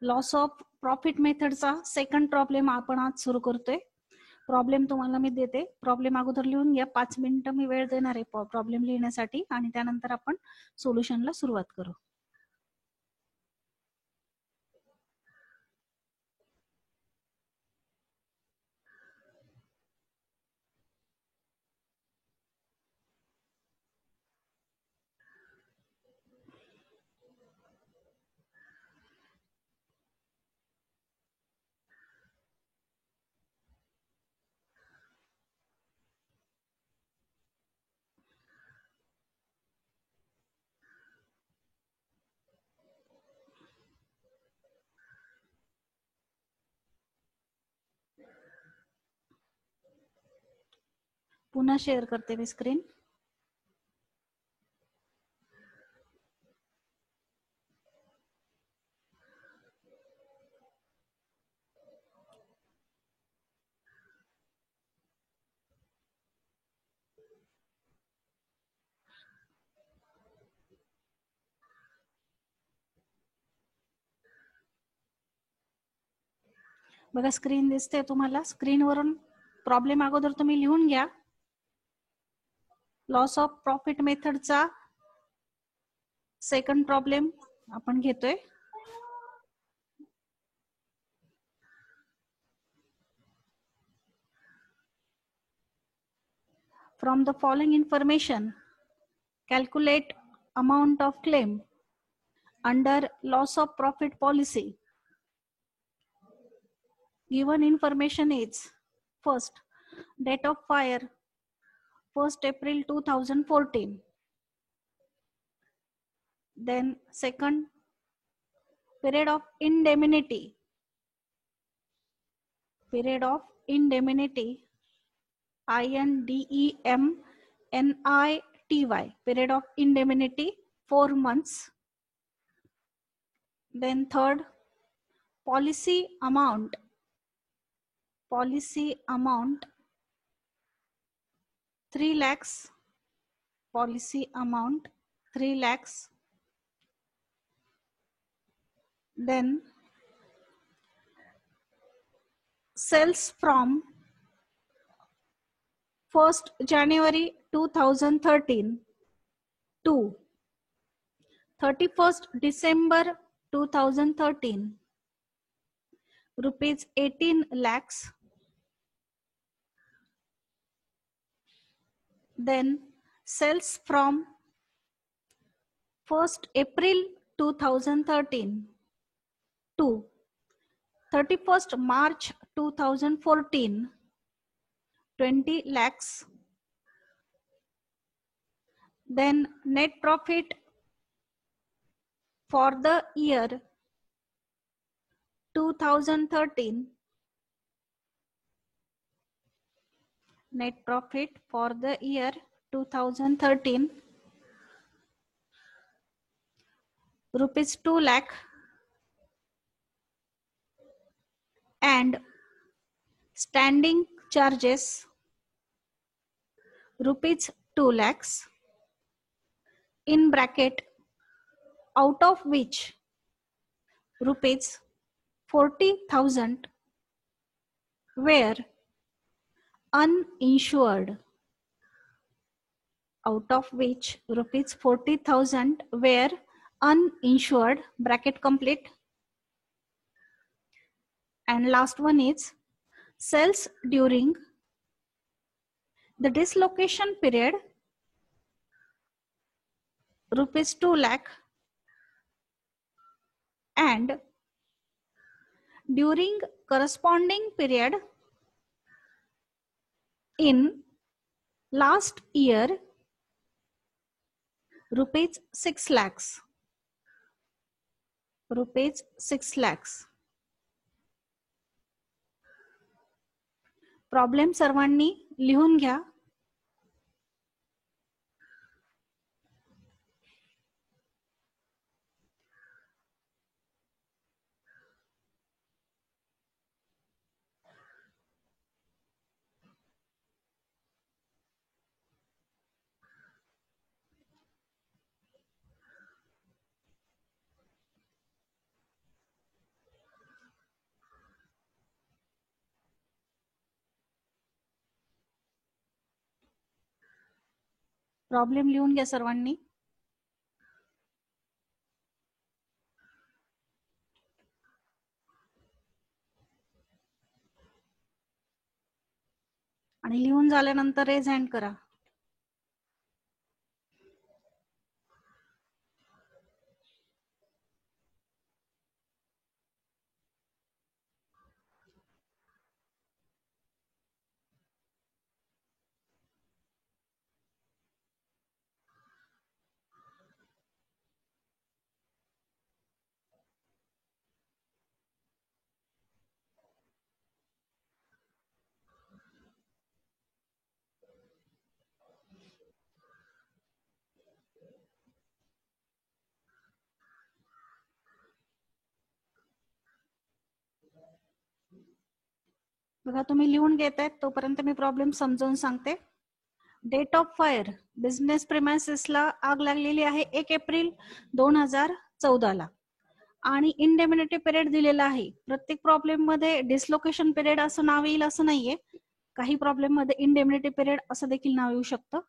Loss of profit मेथडचा second problem आपण आज सुरू करतोय. प्रॉब्लेम तुम्हाला मी देते. प्रॉब्लेम अगोदर लिहून घ्या. 5 मिनिटं मी वेळ देणार आहे प्रॉब्लेम लिहिण्यासाठी आणि त्यानंतर आपण सोल्युशनला सुरुवात करू. पुन्हा शेअर करते मी स्क्रीन. बघा स्क्रीन दिसते तुम्हाला. स्क्रीनवरून प्रॉब्लेम अगोदर तुम्ही लिहून घ्या. लॉस ऑफ प्रॉफिट मेथडचा सेकंड प्रॉब्लेम आपण घेतोय. From the following information, calculate amount of claim under loss of profit policy. Given information is: first, date of fire 1st April 2014. Then second, period of indemnity. Period of indemnity, INDEMNITY. Period of indemnity 4 months. Then third, policy amount. Policy amount 3 lakhs. Policy amount 3 lakhs. Then sales from 1st January 2013 to 31st December 2013, rupees 18 lakhs. Then sales from 1st April 2013 to 31st March 2014, 20 lakhs. Then net profit for the year 2013. Net profit for the year 2013, rupees 2 lakh. And standing charges rupees 2 lakhs, in bracket, out of which rupees 40,000 were uninsured. Out of which rupees 40,000 were uninsured, bracket complete. And last one is sales during the dislocation period, rupees 2 lakh, and during corresponding period in last year, rupees 6 lakhs. Rupees 6 lakhs. Problem सर्वांनी लिहून घ्या. Problem लिहून घ्या सर्वांनी. आणि लिहून झाल्यानंतर raise hand करा. बघा तुम्ही लिहून घेतायत तोपर्यंत मी प्रॉब्लेम समजावून सांगते. डेट ऑफ फायर बिझनेस प्रिमायसिसला आग लागलेली आहे 1 एप्रिल 2014 ला आणि इंडेमिनिटी पिरियड दिलेला आहे. प्रत्येक प्रॉब्लेम मध्ये डिसलोकेशन पिरियड असं नाव येईल असं नाहीये. काही प्रॉब्लेम मध्ये इंडेमिनिटी पिरियड असं देखील नाव येऊ शकतं.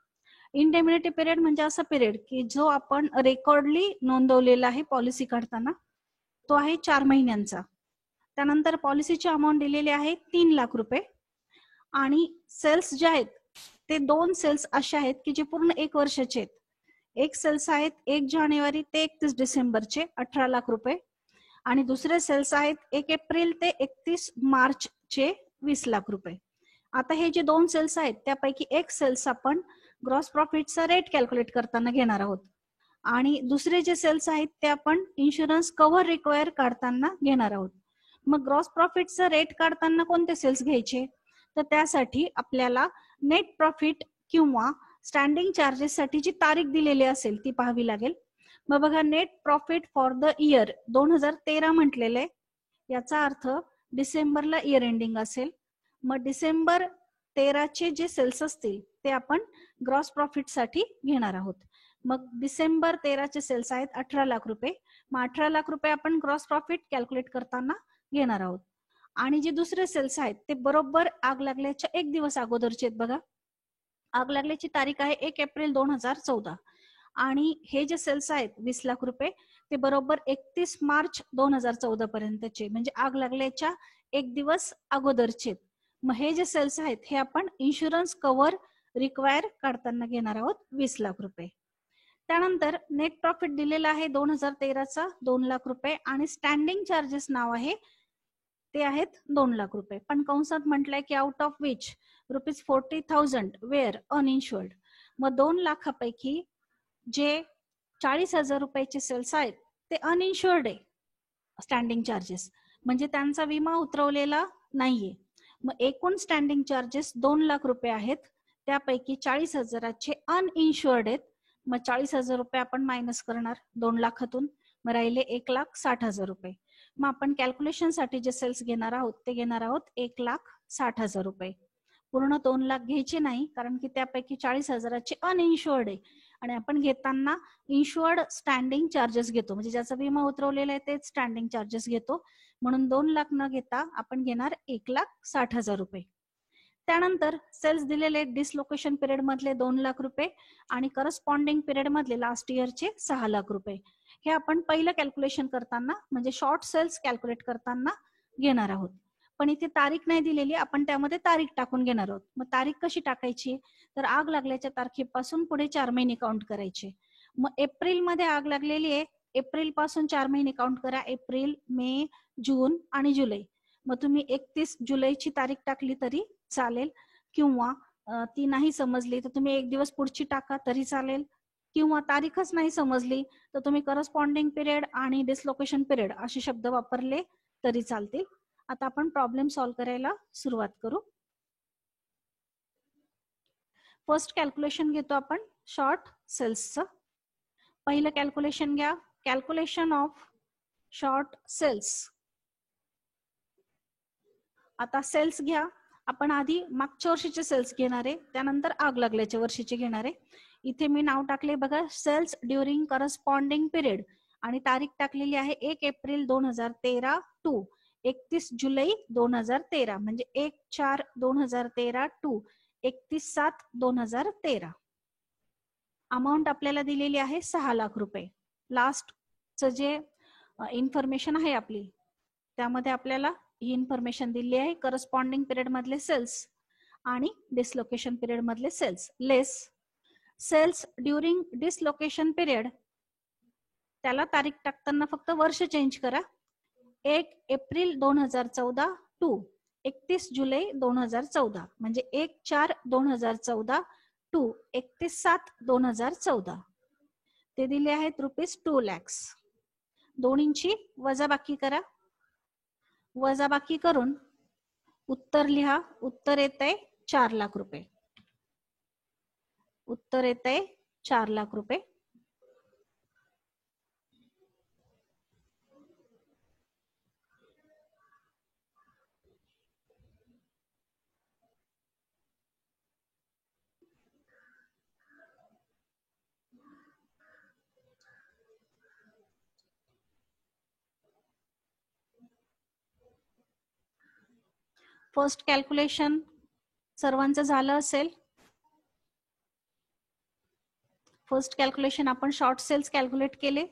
इंडेमिनिटी पिरियड म्हणजे असा पिरियड की जो आपण रेकॉर्डली नोंदवलेला आहे पॉलिसी काढताना, तो आहे 4 महिन्यांचा. त्यानंतर पॉलिसीची अमाऊंट दिलेली आहे 3 लाख रुपये आणि सेल्स जे आहेत ते 2 सेल्स असे आहेत की जे पूर्ण 1 वर्षाचे आहेत. एक सेल्स आहेत 1 जानेवारी ते 31 डिसेंबरचे 18 लाख रुपये आणि दुसरे सेल्स आहेत 1 एप्रिल ते 31 मार्चचे 20 लाख रुपये. आता हे जे 2 सेल्स आहेत त्यापैकी एक सेल्स आपण ग्रॉस प्रॉफिटचा रेट कॅल्क्युलेट करताना घेणार आहोत आणि दुसरे जे सेल्स आहेत ते आपण इन्शुरन्स कव्हर रिक्वायर काढताना घेणार आहोत. मग ग्रॉस प्रॉफिटचा रेट काढताना कोणते सेल्स घ्यायचे, तर त्यासाठी आपल्याला नेट प्रॉफिट किंवा स्टँडिंग चार्जेस साठी जी तारीख दिलेली असेल ती पाहावी लागेल. मग बघा net profit for the year 2013 म्हटलेले, याचा अर्थ डिसेंबरला इयर एंडिंग असेल. मग डिसेंबर 13 जे सेल्स असतील ते आपण ग्रॉस प्रॉफिट साठी घेणार आहोत. मग डिसेंबर 13 सेल्स आहेत 18 लाख रुपये. मग 18 लाख रुपये आपण ग्रॉस प्रॉफिट कॅल्क्युलेट करताना घेणार आहोत. आणि जे दुसरे सेल्स आहेत ते बरोबर आग लागल्याच्या 1 दिवस अगोदरचे आहेत. बघा आग लागल्याची तारीख आहे 1 एप्रिल 2014 आणि हे जे सेल्स आहेत 20 लाख रुपये ते बरोबर 31 मार्च 2014 पर्यंतचे, म्हणजे आग लागल्याच्या 1 दिवस अगोदरचे. मग हे जे सेल्स आहेत हे आपण इन्शुरन्स कव्हर रिक्वायर काढताना घेणार आहोत 20 लाख रुपये. त्यानंतर नेट प्रॉफिट दिलेला आहे 2013चा 2 लाख रुपये आणि स्टँडिंग चार्जेस नाव आहे ते आहेत 2 लाख रुपये. पण कंसात म्हटलंय की आउट ऑफ विच ₹40,000 वेअर अनइन्शुअर्ड. मग 2 लाखापैकी जे 40,000 रुपयाचे सेल्स आहेत ते अनइन्शुअर्ड आहे स्टँडिंग चार्जेस, म्हणजे त्यांचा विमा उतरवलेला नाहीये. मग एकूण स्टँडिंग चार्जेस 2 लाख रुपये आहेत, त्यापैकी 40,000चे अनइन्शुअर्ड आहेत. मग 40,000 रुपये आपण मायनस करणार 2 लाखातून, मग राहिले 1,60,000 रुपये. मग आपण कॅल्क्युलेशन साठी जे सेल्स घेणार आहोत ते घेणार आहोत 1,60,000 रुपये. पूर्ण 2 लाख घ्यायचे नाही कारण की त्यापैकी 40,000चे अनइन्शुअर्ड आहे आणि आपण घेताना इन्शुअर्ड स्टँडिंग चार्जेस घेतो, म्हणजे ज्याचा विमा उतरवलेला आहे तेच स्टँडिंग चार्जेस घेतो. म्हणून 2 लाख न घेता आपण घेणार 1,60,000 रुपये. त्यानंतर सेल्स दिलेले डिसलोकेशन पिरियड मधले 2 लाख रुपये आणि करस्पॉन्डिंग पिरियड मधले लास्ट इयरचे 6 लाख रुपये. हे आपण पहिलं कॅल्क्युलेशन करताना म्हणजे शॉर्ट सेल्स कॅल्क्युलेट करताना घेणार आहोत. पण इथे तारीख नाही दिलेली, आपण त्यामध्ये तारीख टाकून घेणार आहोत. मग तारीख कशी टाकायची, तर आग लागल्याच्या तारखेपासून पुढे 4 महिने काउंट करायचे. मग एप्रिल मध्ये आग लागलेली आहे, एप्रिल पासून 4 महिने काउंट करा, एप्रिल, मे, जून आणि जुलै. मग तुम्ही 31 जुलैची तारीख टाकली तरी चालेल किंवा ती नाही समजली तर तुम्ही 1 दिवस पुढची टाका तरी चालेल, किंवा तारीखच नाही समजली तर तुम्ही करस्पॉन्डिंग पिरियड आणि डिसलोकेशन पिरियड असे शब्द वापरले तरी चालतील. आता आपण प्रॉब्लेम सॉल्व्ह करायला सुरुवात करू. फर्स्ट कॅल्क्युलेशन घेतो आपण शॉर्ट सेल्सचं. पहिलं कॅल्क्युलेशन घ्या, कॅल्क्युलेशन ऑफ शॉर्ट सेल्स. आता सेल्स घ्या, आपण आधी मागच्या वर्षीचे सेल्स घेणार आहे, त्यानंतर आग लागल्याच्या वर्षीचे घेणार आहे. इथे मी नाव टाकले बघा, सेल्स ड्युरिंग करस्पॉन्डिंग पिरियड आणि तारीख टाकलेली आहे 1 एप्रिल 2013 टू 31 जुलै 2013, म्हणजे 1/4/2013 टू 31/7/2013. अमाऊंट आपल्याला दिलेली आहे 6 लाख रुपये. लास्टचं जे इन्फॉर्मेशन आहे आपली त्यामध्ये आपल्याला ही इन्फॉर्मेशन दिली आहे. करस्पॉन्डिंग पिरियड मधले सेल्स आणि डिसलोकेशन पिरियड मधले सेल्स लेस सेल्स ड्युरिंग डिसलोकेशन पिरियड, त्याला तारीख टाकताना फक्त वर्ष चेंज करा. 1 एप्रिल 2014 टू 31 जुलै 2014 म्हणजे 1/4/2014 टू 31/7/2014. ते दिले आहेत ₹2 lakhs. दोन्हींची वजाबाकी करा. वजाबाकी करून उत्तर लिहा. उत्तर येतंय 4 लाख रुपये. उत्तर येतंय 4 लाख रुपये. फर्स्ट कॅल्क्युलेशन सर्वांचं झालं असेल. फर्स्ट कॅल्क्युलेशन आपण शॉर्ट सेल्स कॅल्क्युलेट केले.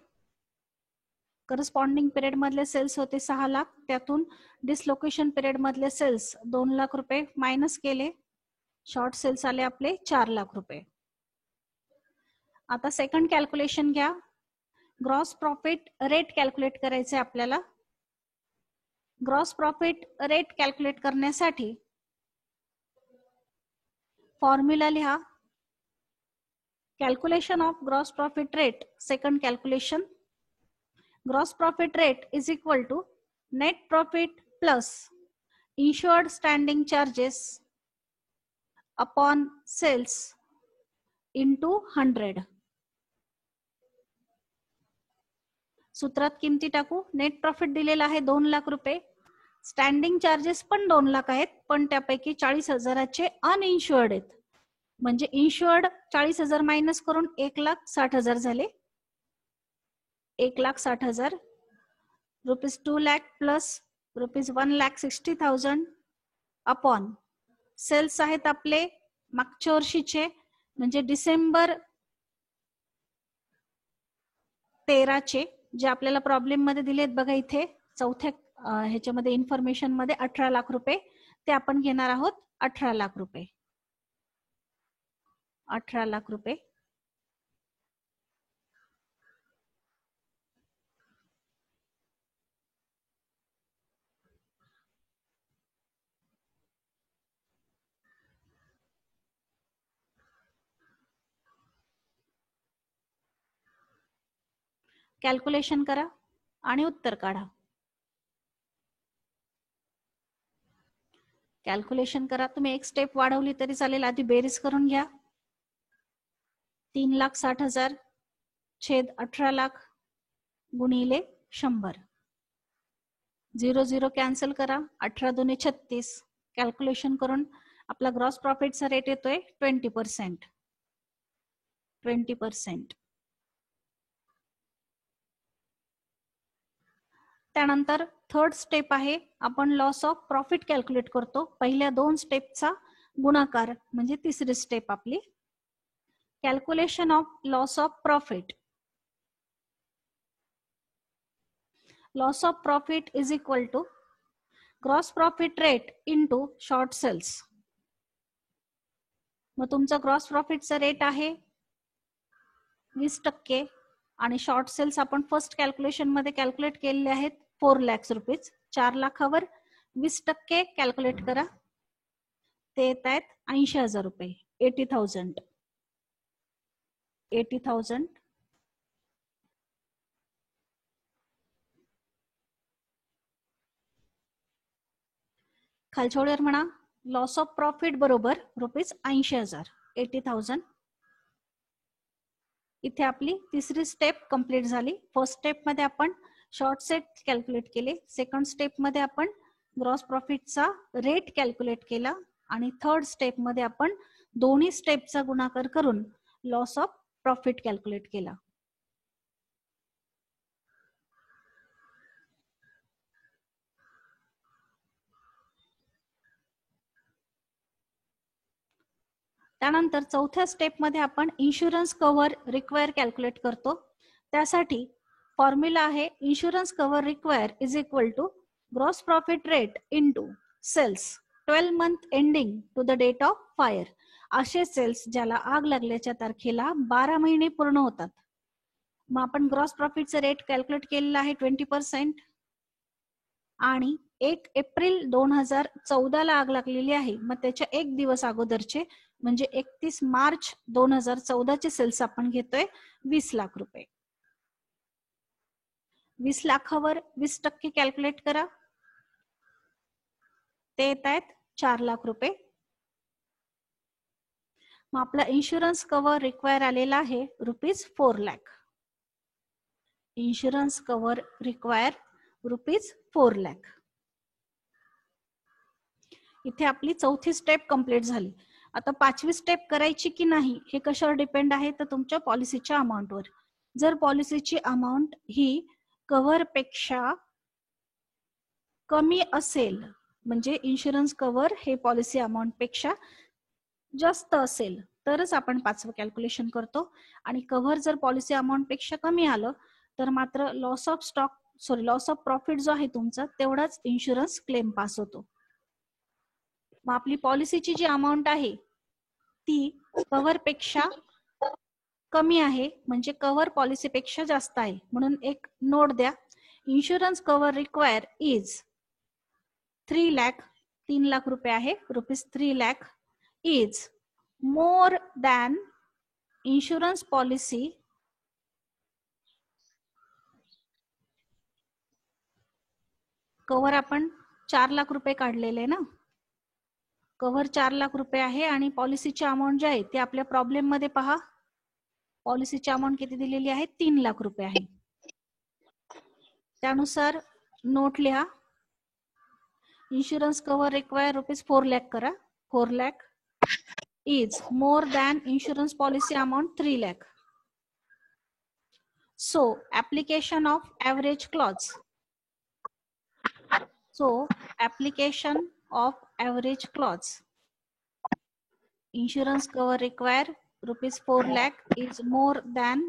करस्पॉन्डिंग पिरियड मधले सेल्स होते 6 लाख, त्यातून डिसलोकेशन पिरियड मधले सेल्स 2 लाख रुपये मायनस केले. शॉर्ट सेल्स आले आपले 4 लाख रुपये. आता सेकंड कॅल्क्युलेशन घ्या. ग्रॉस प्रॉफिट रेट कॅल्क्युलेट करायचे आपल्याला. ग्रॉस प्रॉफिट रेट कॅल्क्युलेट करण्यासाठी फॉर्म्युला लिहा. Calculation of gross profit rate, second calculation. Gross profit rate is equal to net profit plus insured standing charges upon sales into 100. सूत्रात किमती टाकू. Net profit दिलेला आहे 2 लाख रुपये. स्टँडिंग चार्जेस पण 2 लाख आहेत, पण त्यापैकी 40,000चे अनइन्शुअर्ड आहेत. म्हणजे इन्शुअर्ड 40,000 मायनस करून 1,60,000 झाले. 1,60,000 ₹2 lakh प्लस ₹1,60,000 अपॉन सेल्स आहेत आपले मागच्या वर्षीचे म्हणजे डिसेंबर 13चे, जे आपल्याला प्रॉब्लेम मध्ये दिलेत बघा इथे चौथ्या ह्याच्यामध्ये इन्फॉर्मेशन मध्ये 18 लाख रुपये. ते आपण घेणार आहोत 18 लाख रुपये. 18 लाख रुपये. कॅल्क्युलेशन करा आणि उत्तर काढा. कॅल्क्युलेशन करा. तुम्ही एक स्टेप वाढवली तरी चालेल. आधी बेरीज करून घ्या. 3,60,000 छेद 18 लाख गुणिले 100. 0 0 कॅन्सल करा. 18 दुने 36. कॅल्क्युलेशन करून आपला ग्रॉस प्रॉफिटचा रेट येतोय 20%. 20%. त्यानंतर थर्ड स्टेप आहे, आपण लॉस ऑफ प्रॉफिट कॅल्क्युलेट करतो. पहिल्या 2 स्टेपचा गुणाकार म्हणजे तिसरी स्टेप आपली. Calculation of loss of profit. Loss of profit is equal to gross profit rate into short sales. मग तुमचा ग्रॉस प्रॉफिटचा रेट आहे 20% आणि शॉर्ट सेल्स आपण फर्स्ट कॅल्क्युलेशन मध्ये कॅल्क्युलेट केलेले आहेत 4 lakhs रुपीज. 4 लाखावर 20% कॅल्क्युलेट करा. ते येत आहेत 80,000 रुपये. 80,000. 80,000. खालच्या ओळीवर म्हणा लॉस ऑफ प्रॉफिट बरोबर ₹80,000. 80,000. इथे आपली तिसरी स्टेप कंप्लीट झाली. फर्स्ट स्टेप मध्ये आपण शॉर्ट सेट कॅल्क्युलेट केले. सेकंड स्टेप मध्ये आपण ग्रॉस प्रॉफिटचा रेट कॅल्क्युलेट केला आणि थर्ड स्टेप मध्ये आपण दोन्ही स्टेपचा गुणाकार करून लॉस ऑफ प्रॉफिट कॅल्क्युलेट केला. त्यानंतर चौथ्या स्टेपमध्ये आपण इन्शुरन्स कव्हर रिक्वायर कॅल्क्युलेट करतो. त्यासाठी फॉर्म्युला आहे insurance cover require is equal to gross profit rate into sales 12 month ending to the date of fire. असे सेल्स ज्याला आग लागल्याच्या तारखेला 12 महिने पूर्ण होतात. मग आपण ग्रॉस प्रॉफिटचं रेट कॅल्क्युलेट केलेला आहे 20%. आणि 1 एप्रिल 2014 ला आग लागलेली आहे. मग त्याच्या एक दिवस अगोदरचे म्हणजे 31 मार्च 2014 चे सेल्स आपण घेतोय 20 लाख रुपये. 20 लाखावर 20% कॅल्क्युलेट करा, ते येत आहेत 4 लाख रुपये. मग आपला इन्शुरन्स कव्हर रिक्वायर आलेला आहे ₹4 lakh. Insurance cover require ₹4 lakh. इथे आपली चौथी स्टेप कंप्लीट झाली. आता पाचवी स्टेप करायची की नाही हे कशावर डिपेंड आहे तर तुमच्या पॉलिसीच्या अमाऊंटवर. जर पॉलिसीची अमाऊंट ही कव्हर पेक्षा कमी असेल म्हणजे इन्शुरन्स कव्हर हे पॉलिसी अमाऊंट पेक्षा जास्त असेल तरच आपण पाचवं कॅल्क्युलेशन करतो. आणि कव्हर जर पॉलिसी अमाऊंट पेक्षा कमी आलं तर मात्र लॉस ऑफ प्रॉफिट जो आहे तुमचा तेवढाच इन्शुरन्स क्लेम पास होतो. मग आपली पॉलिसीची जी अमाऊंट आहे ती कव्हर पेक्षा कमी आहे म्हणजे कव्हर पॉलिसी पेक्षा जास्त आहे. म्हणून एक नोट द्या, insurance cover require is 3 lakh, 3 lakh रुपये आहे, ₹3 lakh is more than insurance policy cover आपण 4 लाख रुपये काढलेले ना, कव्हर 4 लाख रुपये आहे आणि पॉलिसीची अमाऊंट जी आहे ती आपल्या प्रॉब्लेम मध्ये पहा, पॉलिसीची अमाऊंट किती दिलेली आहे 3 लाख रुपये आहे. त्यानुसार नोट लिहा, इन्शुरन्स कव्हर रिक्वायर ₹4 लाख करा, 4 lakh is more than insurance policy amount 3 lakh. So application of average clause. So application of average clause. Insurance cover require ₹4 lakh is more than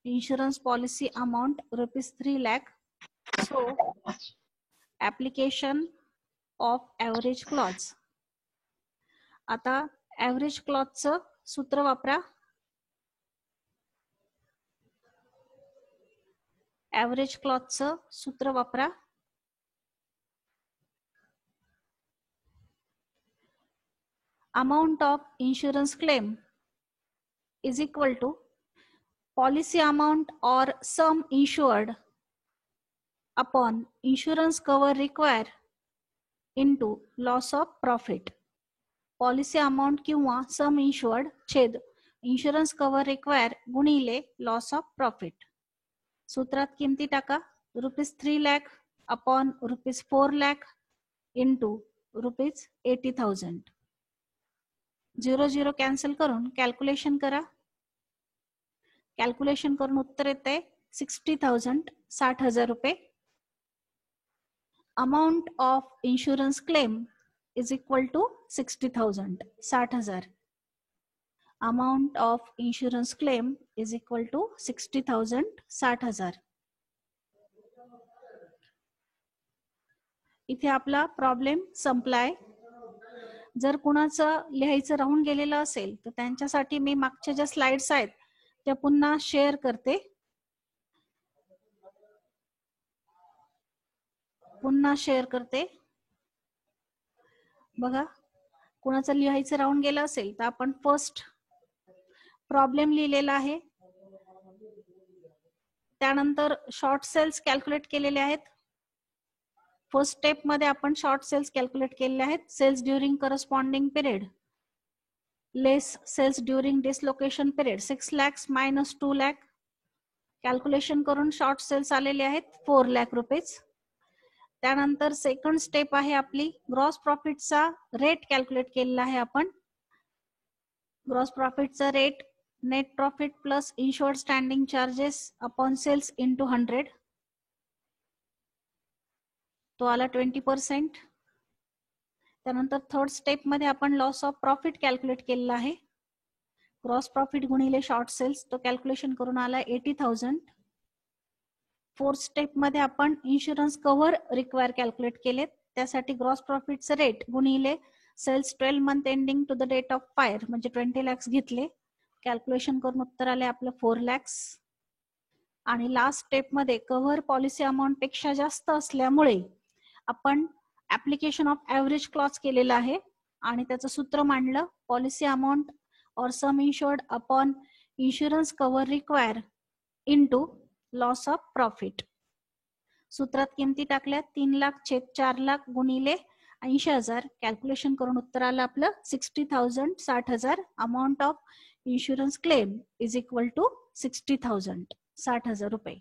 insurance policy amount ₹3 lakh. So application of average clause. आता average clause चं सूत्र वापरा. average clause चं सूत्र वापरा. Amount of insurance claim is equal to policy amount or sum insured upon insurance cover require into loss of profit. Policy amount किंवा sum insured छेद insurance cover require गुणिले loss of profit. सूत्रात किमती टाका, ₹3 lakh upon ₹4 lakh into ₹80,000. 0 cancel करून calculation करा. Calculation करून उत्तर येते 60,000, 60,000 रुपये. Amount of insurance claim is equal to 60,000, 60,000. Amount of insurance claim is equal to 60,000, 60,000. इथे आपला प्रॉब्लेम संपलाय. जर कुणाचं लिहायचं राहून गेलेलं असेल तर त्यांच्यासाठी मी मागच्या ज्या स्लाइड्स आहेत त्या पुन्हा शेअर करते. बघा, कुणाचं लिहायचं राहून गेलं असेल तर आपण फर्स्ट प्रॉब्लेम लिहिलेला आहे, त्यानंतर शॉर्ट सेल्स कॅल्क्युलेट केलेले आहेत. फर्स्ट स्टेप मध्ये आपण शॉर्ट सेल्स कॅल्क्युलेट केलेले आहेत. Sales during corresponding period less sales during dislocation period 6 lakhs minus 2 lakh. Calculation करून शॉर्ट सेल्स आलेले आहेत 4 लाख रुपीज. त्यानंतर सेकंड स्टेप आहे आपली ग्रॉस प्रॉफिटचा रेट कॅल्क्युलेट केलेला आहे आपण. ग्रॉस प्रॉफिटचा rate net profit plus insured standing charges upon sales into 100, तो आला 20%. त्यानंतर थर्ड स्टेप मध्ये आपण लॉस ऑफ प्रॉफिट कॅल्क्युलेट केलेला आहे. ग्रॉस प्रॉफिट गुणिले शॉर्ट सेल्स तो कॅल्क्युलेशन करून आला 80,000. फोर्थ स्टेप मध्ये आपण इन्शुरन्स कव्हर रिक्वायर कॅल्क्युलेट केलेत. त्यासाठी ग्रॉस प्रॉफिटचं रेट गुणिले sales 12 month ending to the date of fire म्हणजे 20 lakhs घेतले. कॅल्क्युलेशन करून उत्तर आले आपलं 4 lakhs. आणि लास्ट स्टेप मध्ये कव्हर पॉलिसी अमाऊंट पेक्षा जास्त असल्यामुळे आपण ऍप्लिकेशन ऑफ ऍव्हरेज क्लॉज केलेला आहे आणि त्याचं सूत्र मांडलं पॉलिसी अमाऊंट और sum insured upon insurance cover require into loss of profit. सूत्रात किमती टाकल्या 3 लाख छेद 4 लाख गुणिले 80,000. कॅल्क्युलेशन करून उत्तर आलं आपलं 60,000 60,000. Amount of insurance claim is equal to 60,000 60,000 रुपये.